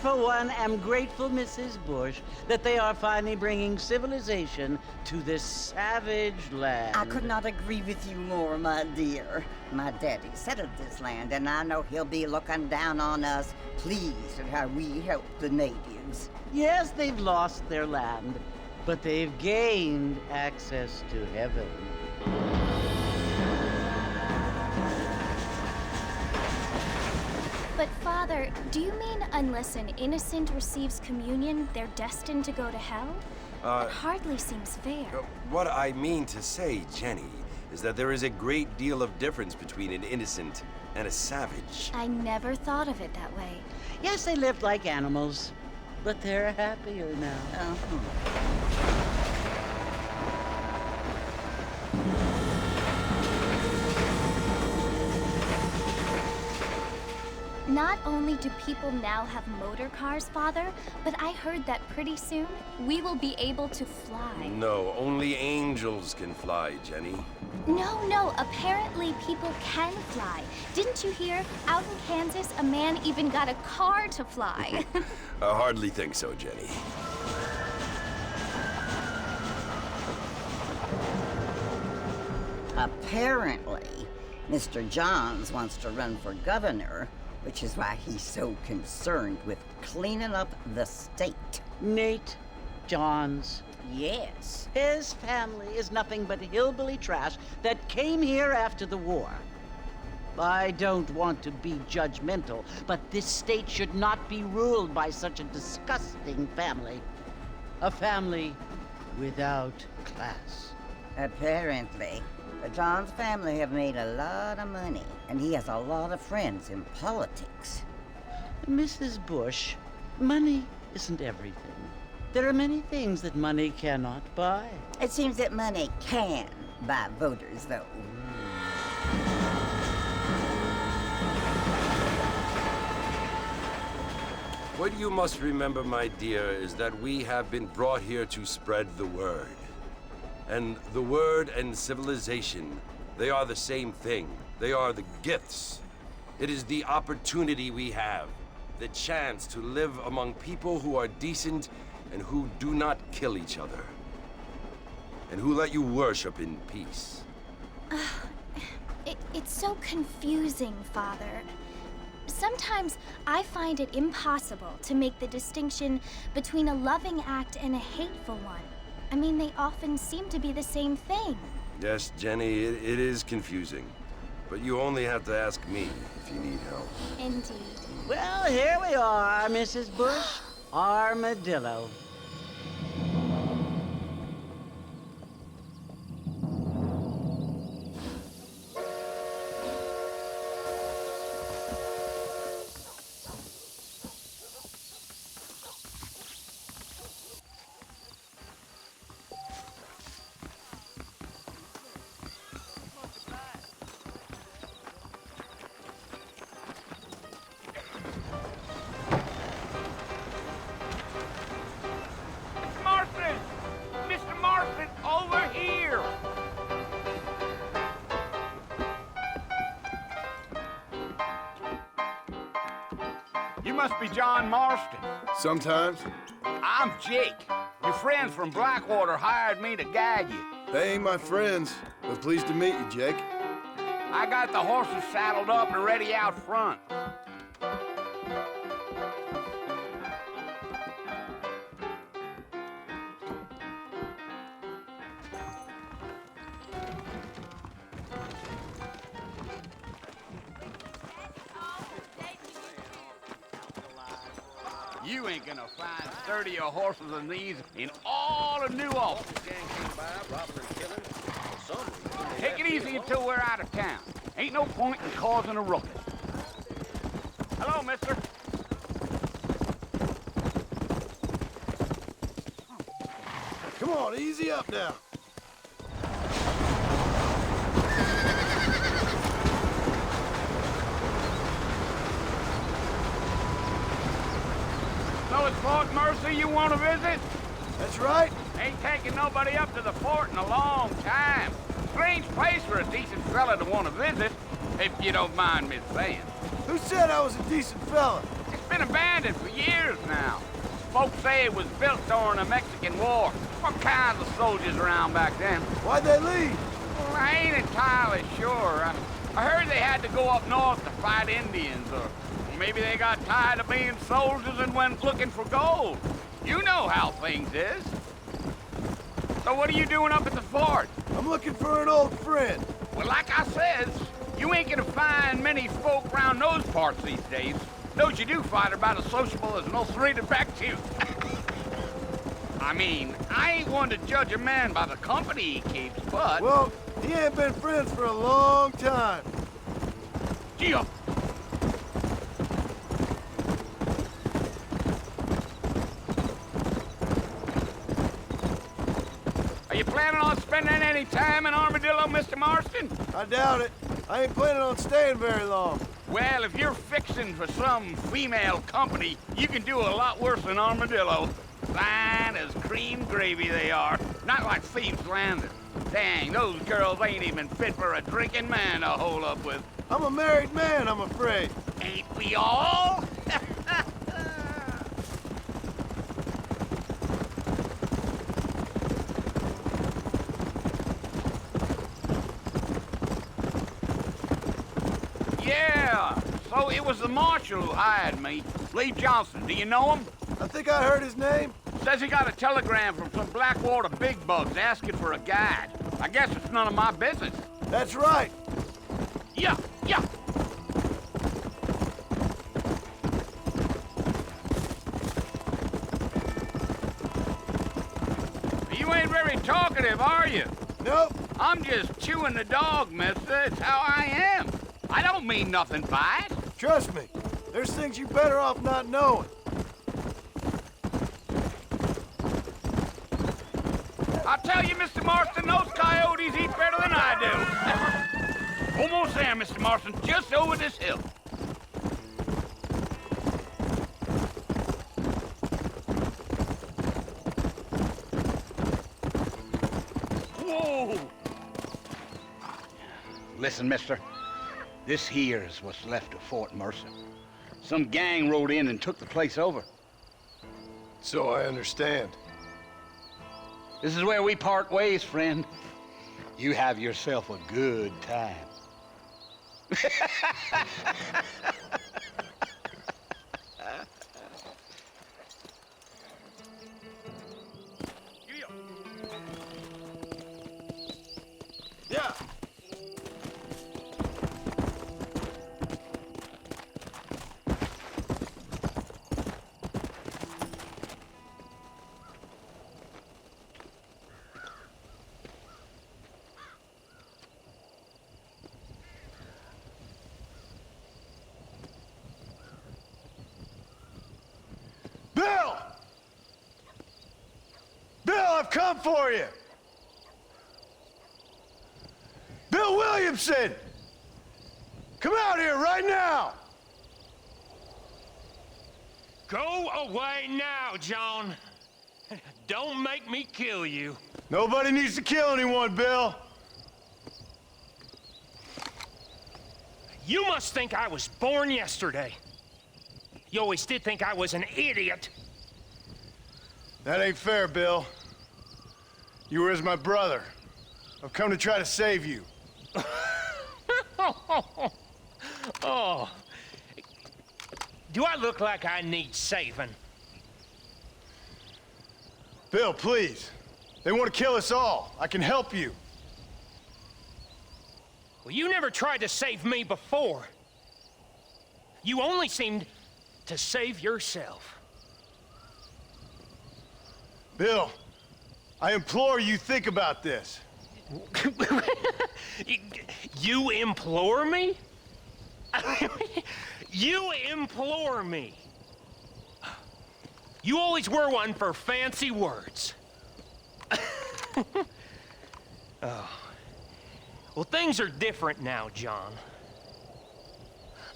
for one, am grateful, Mrs. Bush, that they are finally bringing civilization to this savage land. I could not agree with you more, my dear. My daddy settled this land, and I know he'll be looking down on us, pleased at how we help the natives. Yes, they've lost their land, but they've gained access to heaven. But Father, do you mean unless an innocent receives communion, they're destined to go to hell? That hardly seems fair. What I mean to say, Jenny, is that there is a great deal of difference between an innocent and a savage. I never thought of it that way. Yes, they lived like animals, but they're happier now. Not only do people now have motor cars, Father, but I heard that pretty soon we will be able to fly. No, only angels can fly, Jenny. No, apparently people can fly. Didn't you hear? Out in Kansas, a man even got a car to fly. I hardly think so, Jenny. Apparently, Mr. Johns wants to run for governor, which is why he's so concerned with cleaning up the state. Nate Johns. Yes. His family is nothing but hillbilly trash that came here after the war. I don't want to be judgmental, but this state should not be ruled by such a disgusting family. A family without class. Apparently. The Johns family have made a lot of money, and he has a lot of friends in politics. Mrs. Bush, money isn't everything. There are many things that money cannot buy. It seems that money can buy voters, though. What you must remember, my dear, is that we have been brought here to spread the word. And the word and civilization, they are the same thing. They are the gifts. It is the opportunity we have, the chance to live among people who are decent and who do not kill each other, and who let you worship in peace. It's so confusing, Father. Sometimes I find it impossible to make the distinction between a loving act and a hateful one. I mean, they often seem to be the same thing. Yes, Jenny, it is confusing. But you only have to ask me if you need help. Indeed. Well, here we are, Mrs. Bush. Armadillo. You must be John Marston. Sometimes. I'm Jake. Your friends from Blackwater hired me to guide you. They ain't my friends, but pleased to meet you, Jake. I got the horses saddled up and ready out front. You ain't gonna find 30 horses of these in all of New Orleans. Take it easy until we're out of town. Ain't no point in causing a ruckus. Hello, mister. Come on, easy up now. So it's Fort Mercy you want to visit? That's right. Ain't taking nobody up to the fort in a long time. Strange place for a decent fella to want to visit, if you don't mind me saying. Who said I was a decent fella? It's been abandoned for years now. Folks say it was built during the Mexican War. All kinds of soldiers around back then. Why'd they leave? Well, I ain't entirely sure. I heard they had to go up north to fight Indians, or maybe they got tired of being soldiers and went looking for gold. You know how things is. So what are you doing up at the fort? I'm looking for an old friend. Well, like I says, you ain't gonna find many folk around those parts these days. Those you do find are about as sociable as an ulcerated back tooth. I mean, I ain't one to judge a man by the company he keeps, but... Well, he ain't been friends for a long time. Gee up. Are you planning on spending any time in Armadillo, Mr. Marston? I doubt it. I ain't planning on staying very long. Well, if you're fixing for some female company, you can do a lot worse than Armadillo. Fine as cream gravy they are. Not like Thieves' Landing. Dang, those girls ain't even fit for a drinking man to hole up with. I'm a married man, I'm afraid. Ain't we all? Yeah, so it was the marshal who hired me. Lee Johnson, do you know him? I think I heard his name. Says he got a telegram from some Blackwater big bugs asking for a guide. I guess it's none of my business. That's right. Yeah. You ain't very talkative, are you? Nope. I'm just chewing the dog, mister. It's how I am. I don't mean nothing by it. Trust me. There's things you better off not knowing. I'll tell you, Mr. Marston, those coyotes eat better than I do. Almost there, Mr. Marston, just over this hill. Whoa! Listen, mister. This here's what's left of Fort Mercer. Some gang rode in and took the place over. So I understand. This is where we part ways, friend. You have yourself a good time. Yeah. Bill! Bill, I've come for you! Bill Williamson! Come out here right now! Go away now, John. Don't make me kill you. Nobody needs to kill anyone, Bill. You must think I was born yesterday. You always did think I was an idiot. That ain't fair, Bill. You were as my brother. I've come to try to save you. Oh. Do I look like I need saving? Bill, please. They want to kill us all. I can help you. Well, you never tried to save me before. You only seemed to save yourself. Bill, I implore you think about this. You implore me? You implore me. You always were one for fancy words. Oh. Well, things are different now, John.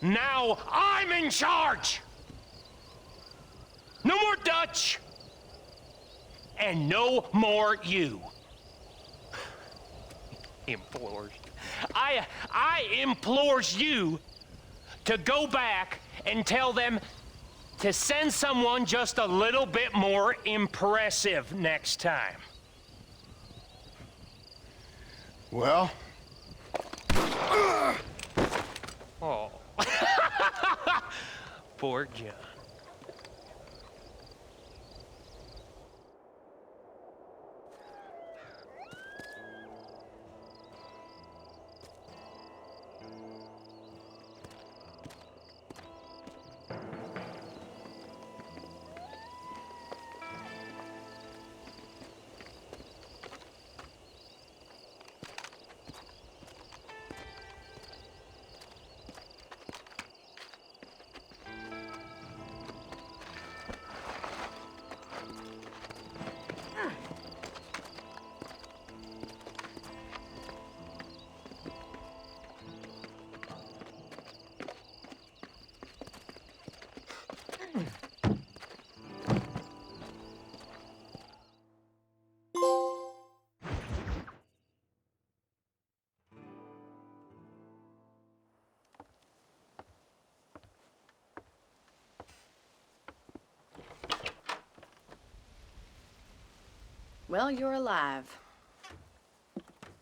Now I'm in charge! No more Dutch! And no more you. Implores. I implores you to go back and tell them to send someone just a little bit more impressive next time. Well? Oh. Poor John. Well, you're alive.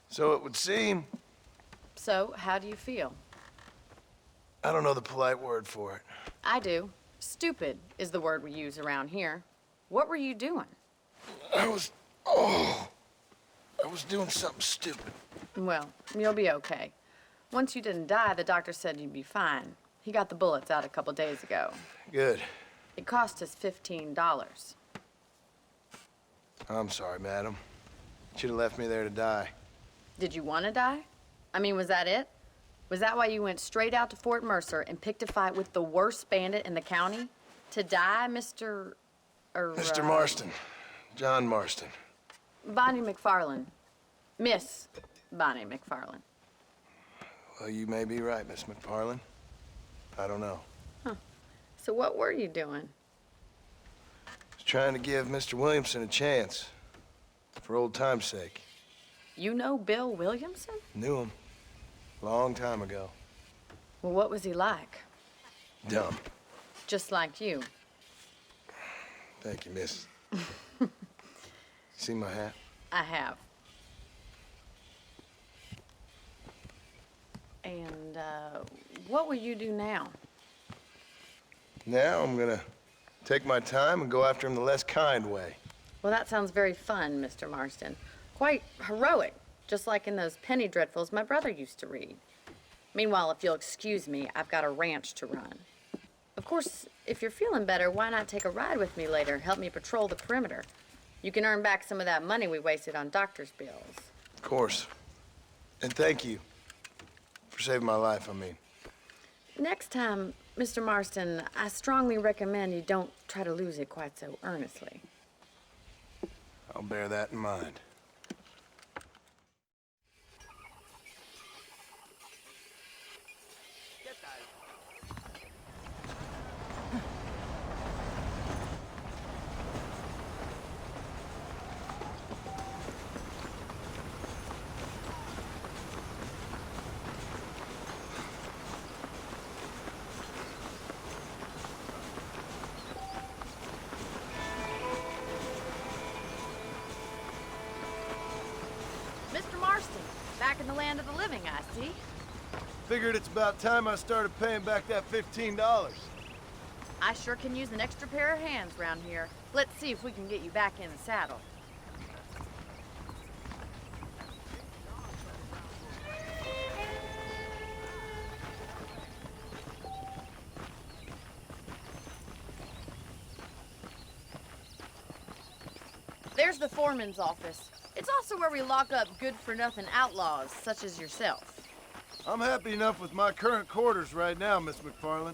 So it would seem. So, how do you feel? I don't know the polite word for it. I do. Stupid is the word we use around here. What were you doing? I was doing something stupid. Well, you'll be okay. Once you didn't die, the doctor said you'd be fine. He got the bullets out a couple days ago. Good. It cost us $15. I'm sorry, madam. Should have left me there to die. Did you want to die? I mean, was that it? Was that why you went straight out to Fort Mercer and picked a fight with the worst bandit in the county? To die, Mr. Mr. Marston. John Marston. Bonnie McFarlane. Miss Bonnie McFarlane. Well, you may be right, Miss McFarlane. I don't know. So what were you doing? I was trying to give Mr. Williamson a chance. For old time's sake. You know Bill Williamson? Knew him. Long time ago. Well, what was he like? Dumb. Just like you. Thank you, miss. See my hat? I have. And, what will you do now? Now I'm gonna take my time and go after him the less kind way. Well, that sounds very fun, Mr. Marston. Quite heroic, just like in those penny dreadfuls my brother used to read. Meanwhile, if you'll excuse me, I've got a ranch to run. Of course, if you're feeling better, why not take a ride with me later? Help me patrol the perimeter. You can earn back some of that money we wasted on doctor's bills. Of course. And thank you for saving my life, I mean. Next time, Mr. Marston, I strongly recommend you don't try to lose it quite so earnestly. I'll bear that in mind. Mr. Marston, back in the land of the living, I see. Figured it's about time I started paying back that $15. I sure can use an extra pair of hands around here. Let's see if we can get you back in the saddle. There's the foreman's office. It's also where we lock up good-for-nothing outlaws, such as yourself. I'm happy enough with my current quarters right now, Miss McFarlane.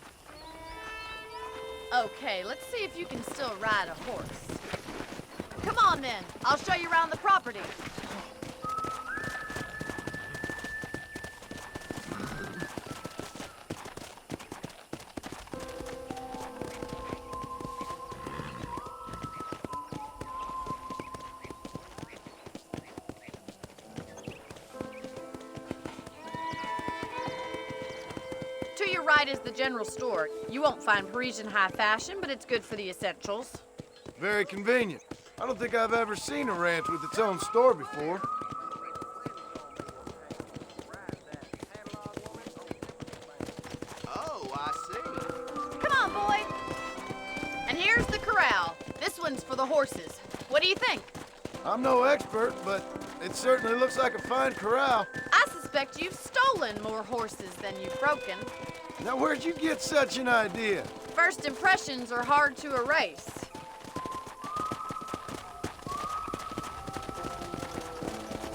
Okay, let's see if you can still ride a horse. Come on, then. I'll show you around the property. To your right is the general store. You won't find Parisian high fashion, but it's good for the essentials. Very convenient. I don't think I've ever seen a ranch with its own store before. Oh, I see. Come on, boy. And here's the corral. This one's for the horses. What do you think? I'm no expert, but it certainly looks like a fine corral. I suspect you've stolen more horses than you've broken. Now, where'd you get such an idea? First impressions are hard to erase.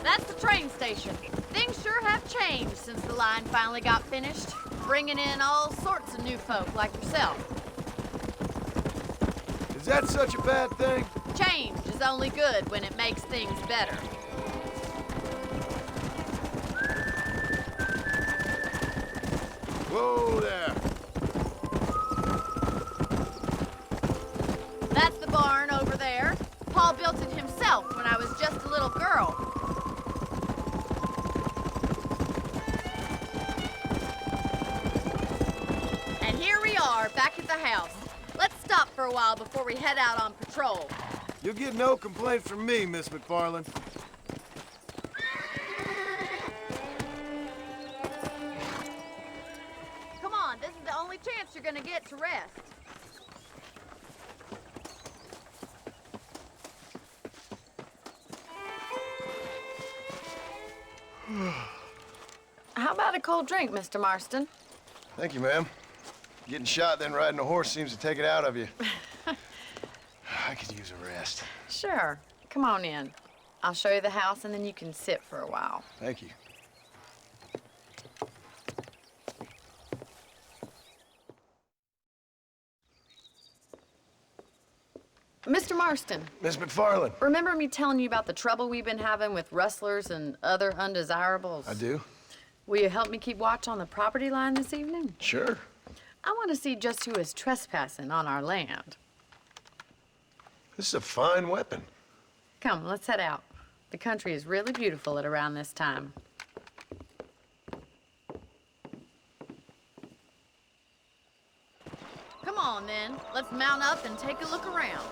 That's the train station. Things sure have changed since the line finally got finished, bringing in all sorts of new folk like yourself. Is that such a bad thing? Change is only good when it makes things better. Whoa there. That's the barn over there. Paul built it himself when I was just a little girl. And here we are, back at the house. Let's stop for a while before we head out on patrol. You'll get no complaint from me, Miss McFarland. Come on, this is the only chance you're gonna get to rest. How about a cold drink, Mr. Marston? Thank you, ma'am. Getting shot, then riding a horse seems to take it out of you. I could use a rest. Sure. Come on in. I'll show you the house, and then you can sit for a while. Thank you. Mr. Marston, Miss McFarland. remember me telling you about the trouble we've been having with rustlers and other undesirables? I do? Will you help me keep watch on the property line this evening? Sure. I want to see just who is trespassing on our land. This is a fine weapon. Come, let's head out. The country is really beautiful at around this time. Come on, then. Let's mount up and take a look around.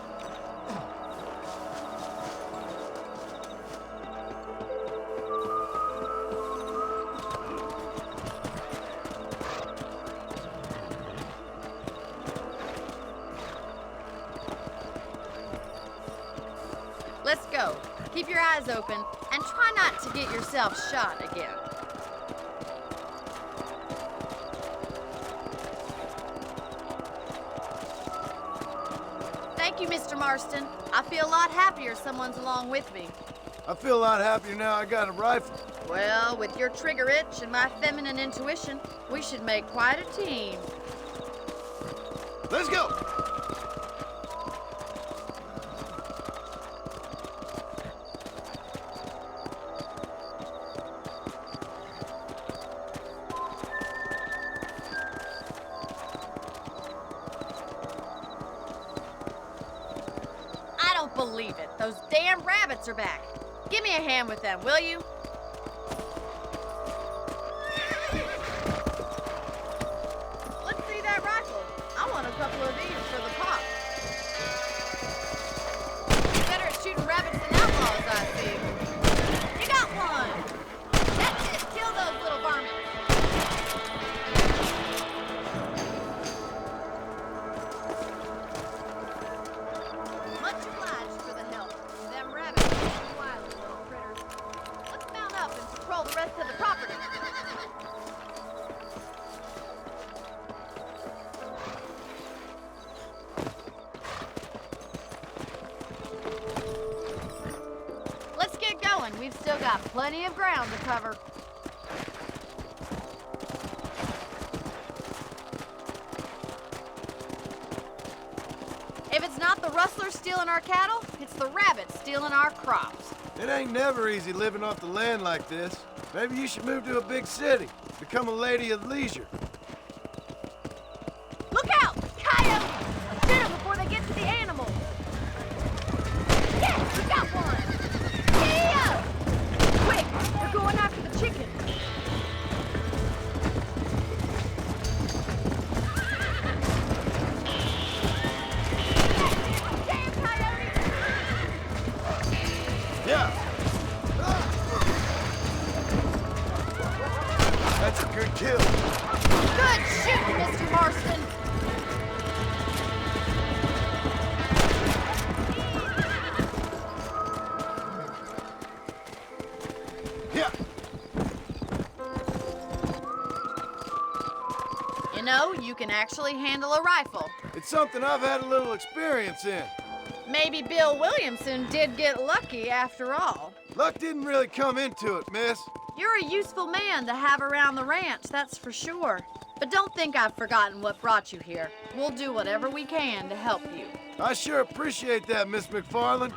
Let's go. Keep your eyes open and try not to get yourself shot again. Thank you, Mr. Marston. I feel a lot happier someone's along with me. I feel a lot happier now I got a rifle. Well, with your trigger itch and my feminine intuition, we should make quite a team. Let's go! I don't believe it. Those damn rabbits are back. Give me a hand with them, will you? Let's see that rifle. I want a couple of these for the pop. Better at shooting rabbits than outlaws, I see. You got one. That's it. Kill those little varmints. Much obliged for the help. Them rabbits are wild little critters. Let's mount up and patrol the rest of the property. Let's get going. We've still got plenty of ground to cover. If it's not the rustlers stealing our cattle, it's the rabbits stealing our crops. It ain't never easy living off the land like this. Maybe you should move to a big city. Become a lady of leisure. Look out! Coyotes! Shoot them before they get to the animals. Yes, we got one! Yeah! Quick! They're going after the chicken. Good kill. Good shooting, Mr. Marston. Yeah. You know, you can actually handle a rifle. It's something I've had a little experience in. Maybe Bill Williamson did get lucky after all. Luck didn't really come into it, miss. You're a useful man to have around the ranch, that's for sure. But don't think I've forgotten what brought you here. We'll do whatever we can to help you. I sure appreciate that, Miss McFarland.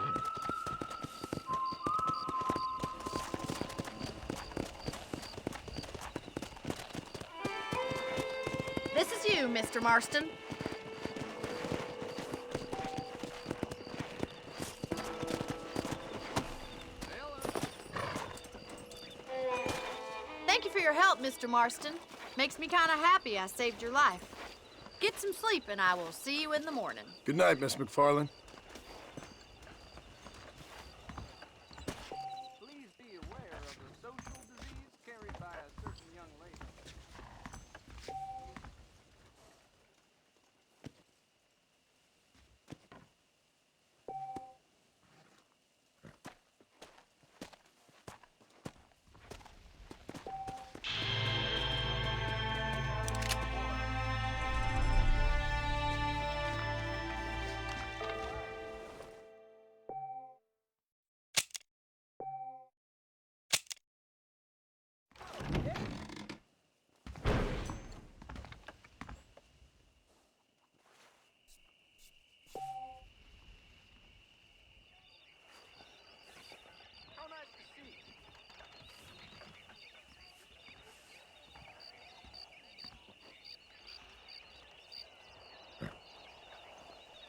This is you, Mr. Marston. Thank you for your help, Mr. Marston. Makes me kind of happy I saved your life. Get some sleep and I will see you in the morning. Good night, Miss McFarland.